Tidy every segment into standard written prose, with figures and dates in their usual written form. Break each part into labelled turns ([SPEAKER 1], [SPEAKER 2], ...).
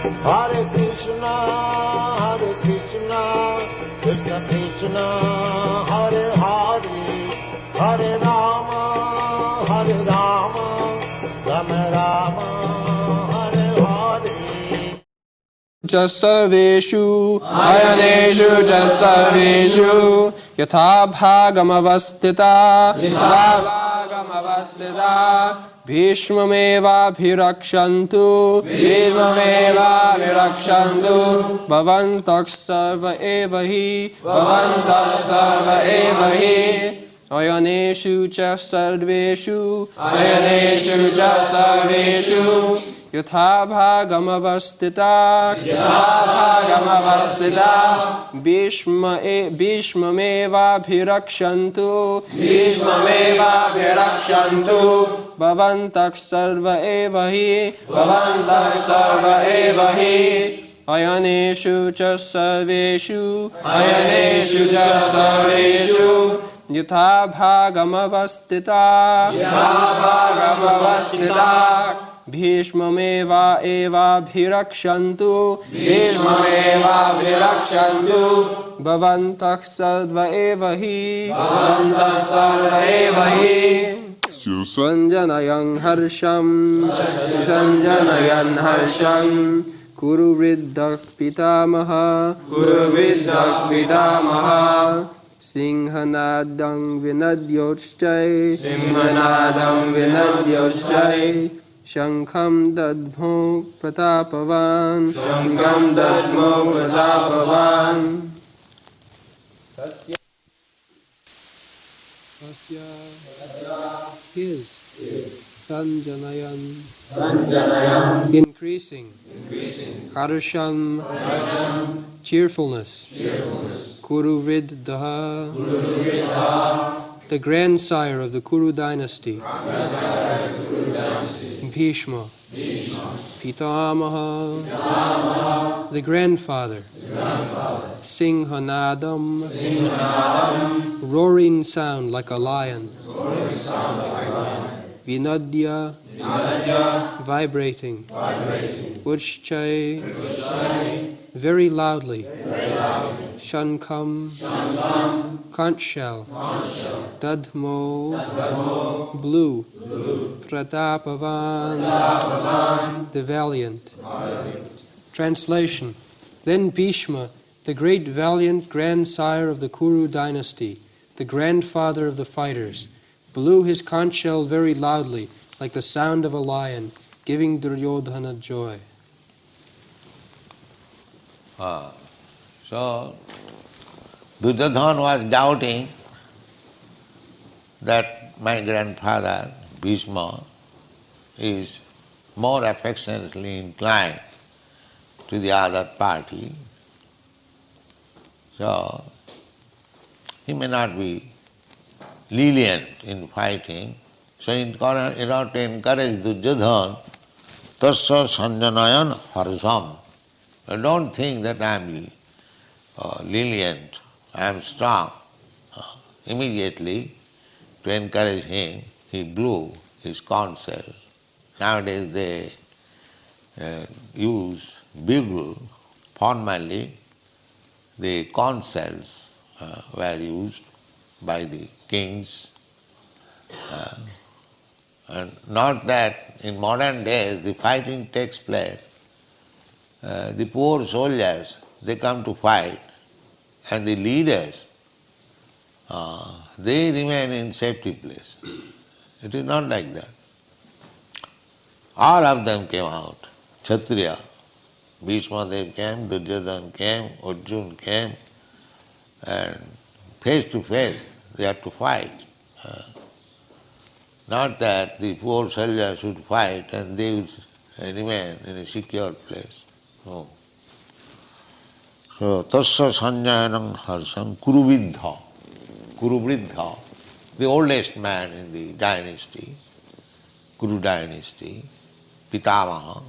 [SPEAKER 1] Hare Krishna, Krishna Krishna, Hare Hare, Hare Rama, Rama Rama, Hare Hare.
[SPEAKER 2] Sarveshu ayaneshu sarveshu yatha bhagamavastita Bhishmameva bhirakshantu Bhavantak sarva evahi Ayaneshu cha sarveshu Yatha bhagamavastita Bhishmameva bhirakshantu Bhavantak sarva evahi Ayaneshu cha sarveshu Yatha bhagamavastita Bhishmameva bhirakshantu Bhavantak sarva evahi Sanjanayan harsham Kuru vriddak pitamaha Singhanadang vinadyoschai Shankham dadmo pratapavan Tasya his Sanjanayan increasing Harsham cheerfulness Kuruvriddaha the grandsire of the Kuru dynasty Bhishma Pitamaha the grandfather Singhanadam roaring sound like a lion Vinadya vibrating Uchchai very loudly Shankham conch shell Dadmo blue Pratapavan the valiant. Translation. Then Bhishma, the great valiant grandsire of the Kuru dynasty, the grandfather of the fighters, blew his conch shell very loudly, like the sound of a lion, giving Duryodhana joy.
[SPEAKER 1] So, Duryodhana was doubting that my grandfather, Bhishma, is more affectionately inclined to the other party. So, he may not be lenient in fighting. So, in order to encourage Duryodhana, tasya sanjanayan harsham. Don't think that I am lenient, I am strong. Immediately, to encourage him, he blew his conch shell. Nowadays they use bugle. Formerly, the conch shells were used by the kings. And not that in modern days the fighting takes place. The poor soldiers, they come to fight, and the leaders, they remain in safety place. It is not like that. All of them came out. Kshatriya, Bhishma Dev came, Duryodhana came, Arjuna came, and face to face they had to fight. Not that the poor soldiers should fight and they would remain in a secure place. No. So, tasya sanjayanam harsham Kuruvidha. Kuruvridha, the oldest man in the dynasty, Kuru dynasty, Pitamaha,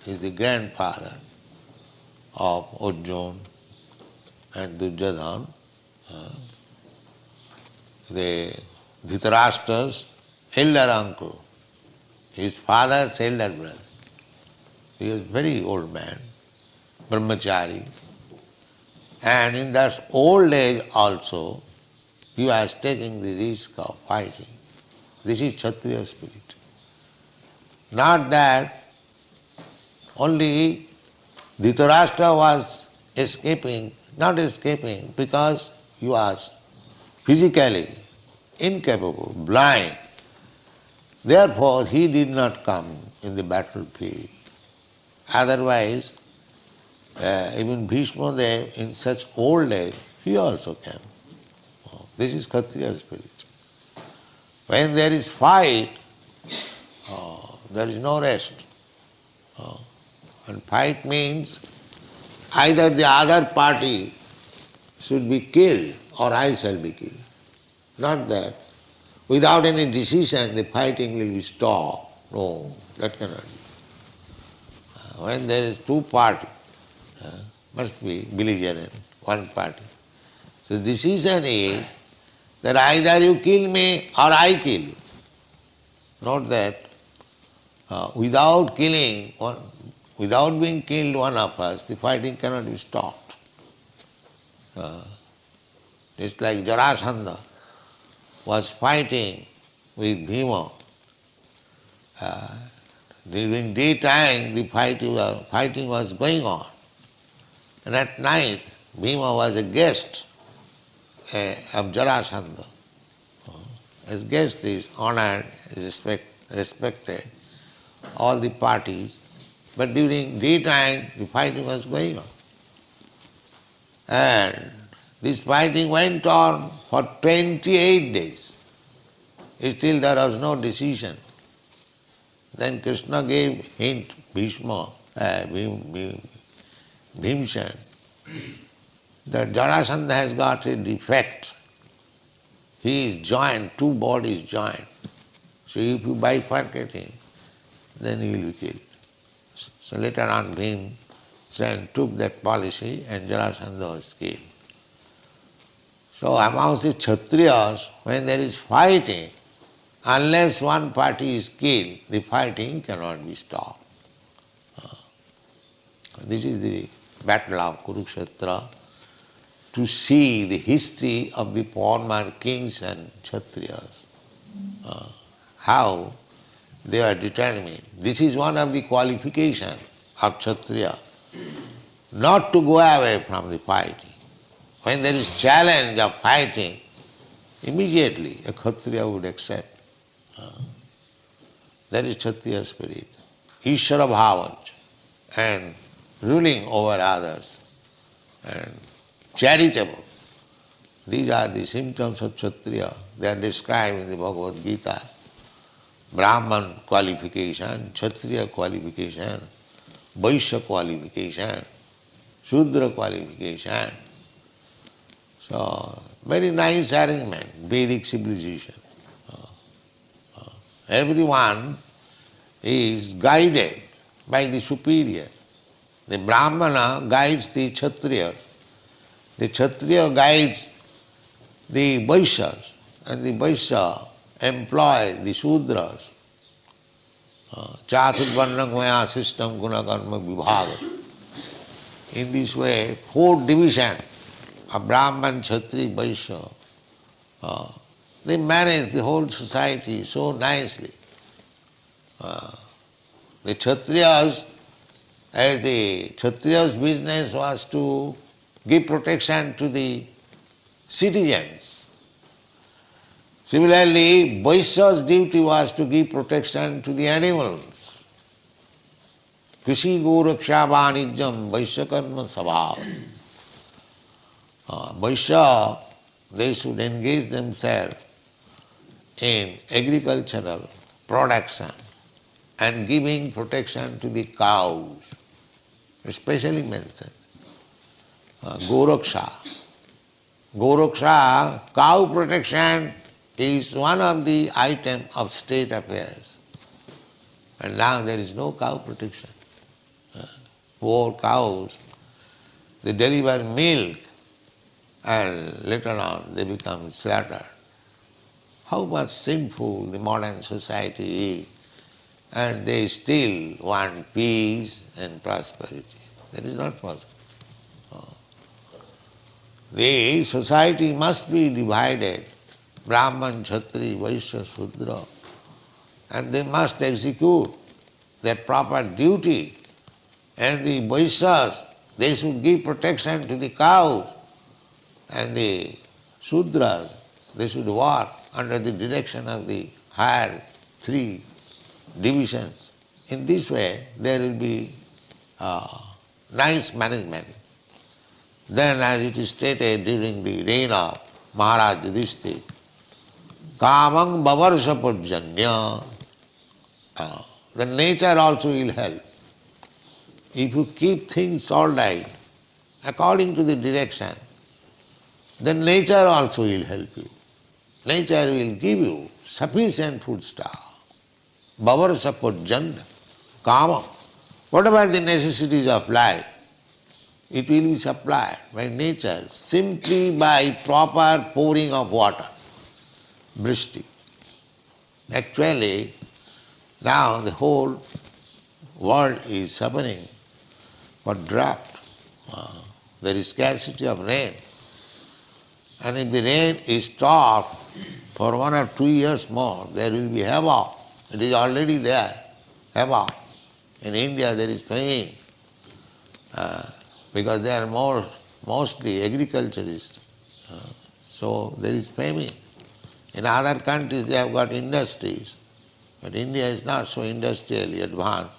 [SPEAKER 1] is the grandfather of Arjuna and Duryodhana. The Dhritarashtra's elder uncle, his father's elder brother. He was a very old man, brahmachari, and in that old age also he was taking the risk of fighting. This is Kshatriya spirit. Not that only Dhritarashtra was escaping, not escaping because he was physically incapable, blind. Therefore he did not come in the battlefield. Otherwise, even Bhishma Dev in such old age, he also can. This is Kshatriya spirit. When there is fight, there is no rest. And fight means either the other party should be killed or I shall be killed. Not that without any decision the fighting will be stopped. No, that cannot be. When there is two parties, must be belligerent, one party. So decision is that either you kill me or I kill you. Not that without killing, without being killed one of us, the fighting cannot be stopped. It's like Jarasandha was fighting with Bhima. During daytime the fighting was going on. And at night Bhima was a guest of Jarasandha. As guest is honored, is respected, all the parties. But during daytime the fighting was going on. And this fighting went on for 28 days. Still there was no decision. Then Krishna gave hint, Bhimsen, that Jarasandha has got a defect. He is joined, two bodies joined. So if you bifurcate him, then he will be killed. So later on Bhimsen took that policy and Jarasandha was killed. So amongst the Kshatriyas, when there is fighting, unless one party is killed, the fighting cannot be stopped. This is the battle of Kurukshetra, to see the history of the former kings and Kshatriyas, how they are determined. This is one of the qualifications of Kshatriya, not to go away from the fighting. When there is challenge of fighting, immediately a Kshatriya would accept. That is Kshatriya spirit. Ishvara bhavancha, and ruling over others, and charitable. These are the symptoms of Kshatriya. They are described in the Bhagavad-gītā. Brahman qualification, Kshatriya qualification, Vaishya qualification, Shudra qualification. So, very nice arrangement, Vedic civilization. Everyone is guided by the superior. The Brahmana guides the Kshatriyas. The Kshatriya guides the Vaishyas, and the Vaishya employ the Shudras. Chaturvarnam maya system guna karma vibhaga. In this way, 4 divisions of Brahman, Kshatri, Vaishya, they manage the whole society so nicely. The Kshatriyas, as the Kshatriya's business was to give protection to the citizens. Similarly, Vaishya's duty was to give protection to the animals. Krishi Goraksha Vanijam Vaishya Karma Sabhav. Vaishya, they should engage themselves in agricultural production and giving protection to the cows, especially mentioned. Goraksha. Goraksha, cow protection, is one of the items of state affairs. And now there is no cow protection. Poor cows, they deliver milk and later on they become slaughtered. How much sinful the modern society is, and they still want peace and prosperity. That is not possible. The society must be divided, Brahman, Kshatri, Vaishya, Shudra, and they must execute their proper duty. And the Vaishyas, they should give protection to the cows, and the Shudras, they should work under the direction of the higher three divisions. In this way, there will be nice management. Then, as it is stated during the reign of Maharaj Yudhishthira, Kamang Bavarsha Purjanya, the nature also will help. If you keep things all right, according to the direction, then nature also will help you. Nature will give you sufficient foodstuff. Bavarsha Purjanya, Kama. Whatever the necessities of life, it will be supplied by nature simply by proper pouring of water, vrishti. Actually, now the whole world is suffering for drought. There is scarcity of rain. And if the rain is stopped for 1 or 2 years more, there will be havoc. It is already there, havoc. In India there is famine. Because they are mostly agriculturists. So there is famine. In other countries they have got industries, but India is not so industrially advanced.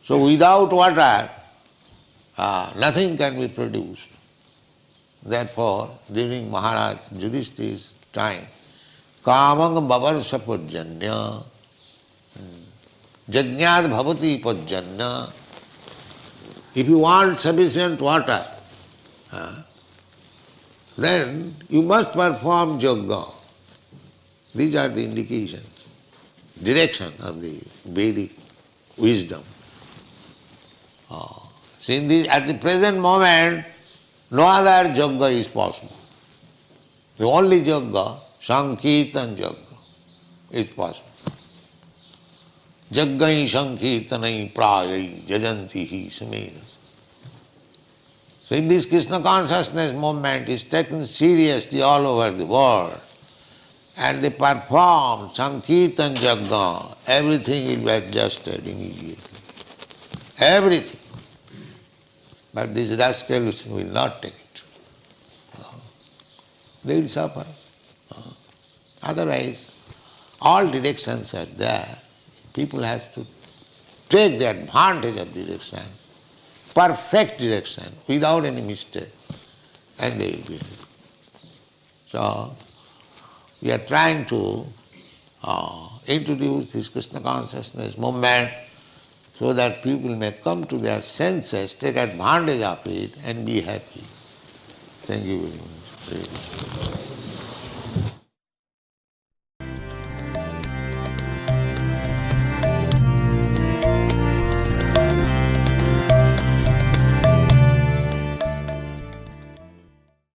[SPEAKER 1] So without water, nothing can be produced. Therefore, during Maharaj Yudhishthira's time, Kamang Bavarsha Purjanya, Jajñād Bhavati Purjanya. If you want sufficient water, then you must perform yoga. These are the indications, direction of the Vedic wisdom. So at the present moment, no other yoga is possible. The only yoga, Sankirtan yoga, is possible. Jaggai Sankirtanai Prayai Jajantihi Sumedas. So if this Krishna consciousness movement is taken seriously all over the world, and they perform Sankirtan Yajna, everything will be adjusted immediately. Everything. But these rascals will not take it. They will suffer. Otherwise, all directions are there. People have to take the advantage of direction, perfect direction, without any mistake, and they will be happy. So, we are trying to introduce this Krishna consciousness movement so that people may come to their senses, take advantage of it, and be happy. Thank you very much.